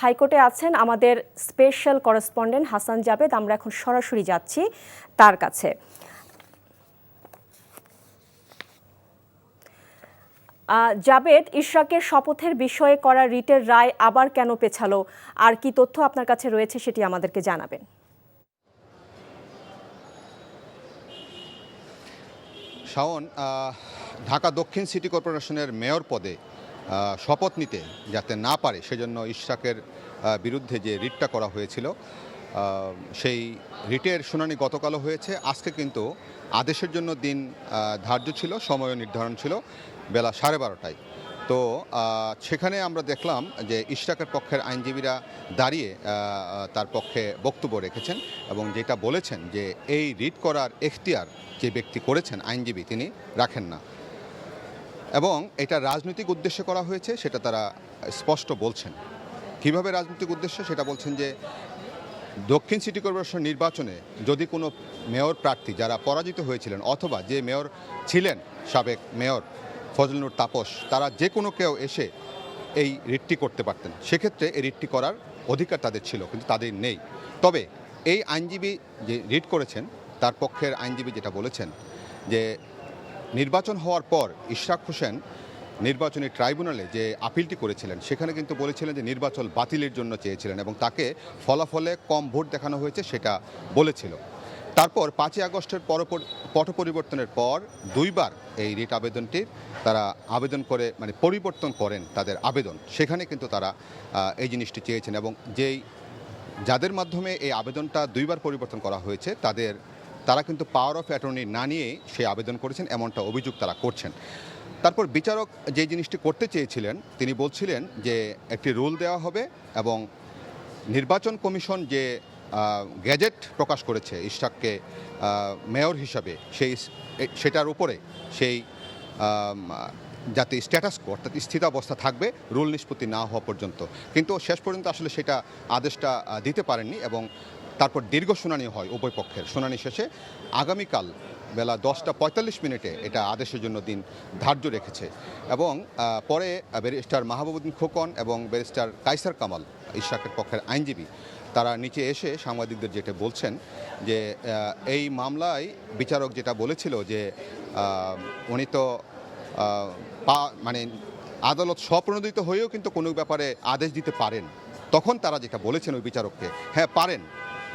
হাইকোর্টে আছেন আমাদের স্পেশাল করেসপন্ডেন্ট হাসান জাবেদ। আমরা এখন সরাসরি যাচ্ছি তার কাছে। জাবেদ, ইশরাকের শপথের বিষয়ে করা রিটের রায় আবার কেন পেছালো, আর কি তথ্য আপনার কাছে রয়েছে সেটি আমাদেরকে জানাবেন। শাওন, ঢাকা দক্ষিণ সিটি কর্পোরেশনের মেয়র পদে শপথ নিতে যাতে না পারে সেজন্য ইশরাকের বিরুদ্ধে যে রিটটা করা হয়েছিল, সেই রিটের শুনানি গতকালও হয়েছে। আজকে কিন্তু আদেশের জন্য দিন ধার্য ছিল, সময় নির্ধারণ ছিল বেলা 12:30টায়। তো সেখানে আমরা দেখলাম যে ইশরাকের পক্ষের আইনজীবীরা দাঁড়িয়ে তার পক্ষে বক্তব্য রেখেছেন এবং যেটা বলেছেন যে এই রিট করার এখতিয়ার যে ব্যক্তি করেছেন আইনজীবী তিনি রাখেন না এবং এটা রাজনৈতিক উদ্দেশ্যে করা হয়েছে সেটা তারা স্পষ্ট বলছেন। কিভাবে রাজনৈতিক উদ্দেশ্য সেটা বলছেন যে দক্ষিণ সিটি কর্পোরেশন নির্বাচনে যদি কোনো মেয়র প্রার্থী যারা পরাজিত হয়েছিলেন অথবা যে মেয়র ছিলেন সাবেক মেয়র ফজলুর তাপস, তারা যে কোনো কেউ এসে এই রিটটি করতে পারতেন, সেক্ষেত্রে এই রিটটি করার অধিকার তাদের ছিল, কিন্তু তাদের নেই। তবে এই আইনজীবী যে রিট করেছেন তার পক্ষের আইনজীবী যেটা বলেছেন যে নির্বাচন হওয়ার পর ইশরাক হোসেন নির্বাচনী ট্রাইব্যুনালে যে আপিলটি করেছিলেন সেখানে কিন্তু বলেছিলেন যে নির্বাচন বাতিলের জন্য চেয়েছিলেন এবং তাকে ফলাফলে কম ভোট দেখানো হয়েছে সেটা বলেছিল। তারপর 5ই আগস্টের পট পরিবর্তনের পর দুইবার এই রিট আবেদনটির তারা আবেদন করে মানে পরিবর্তন করেন তাদের আবেদন, সেখানে কিন্তু তারা এই জিনিসটি চেয়েছেন এবং যাদের মাধ্যমে এই আবেদনটা দুইবার পরিবর্তন করা হয়েছে তারা কিন্তু পাওয়ার অফ অ্যাটর্নি না নিয়ে সেই আবেদন করেছেন, এমনটা অভিযোগ তারা করছেন। তারপর বিচারক যে জিনিসটি করতে চেয়েছিলেন তিনি বলছিলেন যে একটি রুল দেওয়া হবে এবং নির্বাচন কমিশন যে গ্যাজেট প্রকাশ করেছে ইশরাককে মেয়র হিসাবে সেটার উপরে সেই যাতে স্ট্যাটাস কো অর্থাৎ স্থিতাবস্থা থাকবে রুল নিষ্পত্তি না হওয়া পর্যন্ত, কিন্তু শেষ পর্যন্ত আসলে সেটা আদেশটা দিতে পারেননি এবং তারপর দীর্ঘ শুনানি হয় উভয় পক্ষের। শুনানি শেষে আগামীকাল বেলা 10:45 এটা আদেশের জন্য দিন ধার্য রেখেছে এবং পরে ব্যারিস্টার মাহবুবুদ্দিন খোকন এবং ব্যারিস্টার কায়সার কামাল ইশরাকের পক্ষের আইনজীবী তারা নিচে এসে সাংবাদিকদের যেটা বলছেন যে এই মামলায় বিচারক যেটা বলেছিল যে উনি তো মানে আদালত স্বপ্রণোদিত হয়েও কিন্তু কোনো ব্যাপারে আদেশ দিতে পারেন, তখন তারা যেটা বলেছেন ওই বিচারককে, হ্যাঁ পারেন,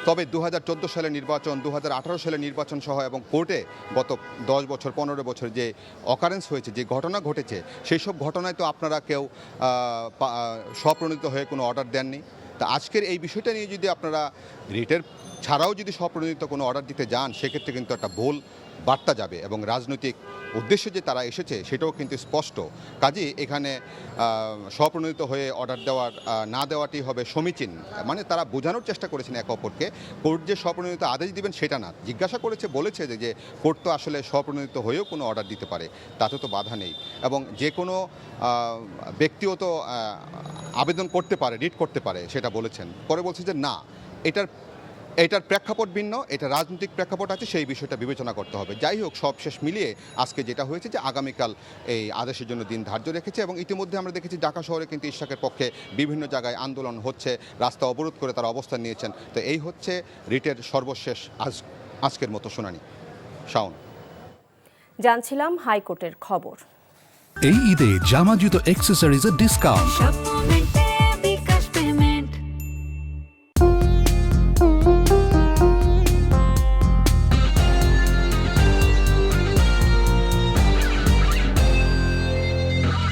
তবে 2014 সালের নির্বাচন 2018 সালের নির্বাচন সহ এবং কোর্টে গত 10 বছর 15 বছর যে অকারেন্স হয়েছে, যে ঘটনা ঘটেছে, সেই সব ঘটনায় তো আপনারা কেউ স্বপ্রণোদিত হয়ে কোনো অর্ডার দেননি। তা আজকের এই বিষয়টা নিয়ে যদি আপনারা রিটের ছাড়াও যদি স্বপ্রণোদিত কোনো অর্ডার দিতে যান সেক্ষেত্রে কিন্তু একটা ভুল বার্তা যাবে এবং রাজনৈতিক উদ্দেশ্যে যে তারা এসেছে সেটাও কিন্তু স্পষ্ট। কাজেই এখানে স্বপ্রণোদিত হয়ে অর্ডার দেওয়ার না দেওয়াটি হবে সমীচীন, মানে তারা বোঝানোর চেষ্টা করেছেন একে অপরকে কোর্ট যে স্বপ্রণোদিত আদেশ দিবেন সেটা না, জিজ্ঞাসা বলেছে যে কোর্ট তো আসলে স্বপ্রণোদিত হয়েও কোনো অর্ডার দিতে পারে, তাতে তো বাধা নেই এবং যে কোনো ব্যক্তিও তো আবেদন করতে পারে, রিট করতে পারে সেটা বলেছেন। পরে বলছে যে না, এটার প্রেক্ষাপট ভিন্ন, এটা রাজনৈতিক প্রেক্ষাপট আছে, সেই বিষয়টা বিবেচনা করতে হবে। যাই হোক, সব শেষ মিলিয়ে আজকে যেটা হয়েছে যে আগামীকাল এই আদেশের জন্য দিন ধার্য রেখেছে এবং ইতিমধ্যে আমরা দেখেছি ঢাকা শহরে কিন্তু ইশরাকের পক্ষে বিভিন্ন জায়গায় আন্দোলন হচ্ছে, রাস্তা অবরোধ করে তারা অবস্থান নিয়েছেন। তো এই হচ্ছে রিটের সর্বশেষ আজকের মতো শুনানি। শাওন, জানছিলাম হাইকোর্টের খবর। এই ঈদে জামা জুতো অ্যাক্সেসরিজের ডিসকাউন্ট।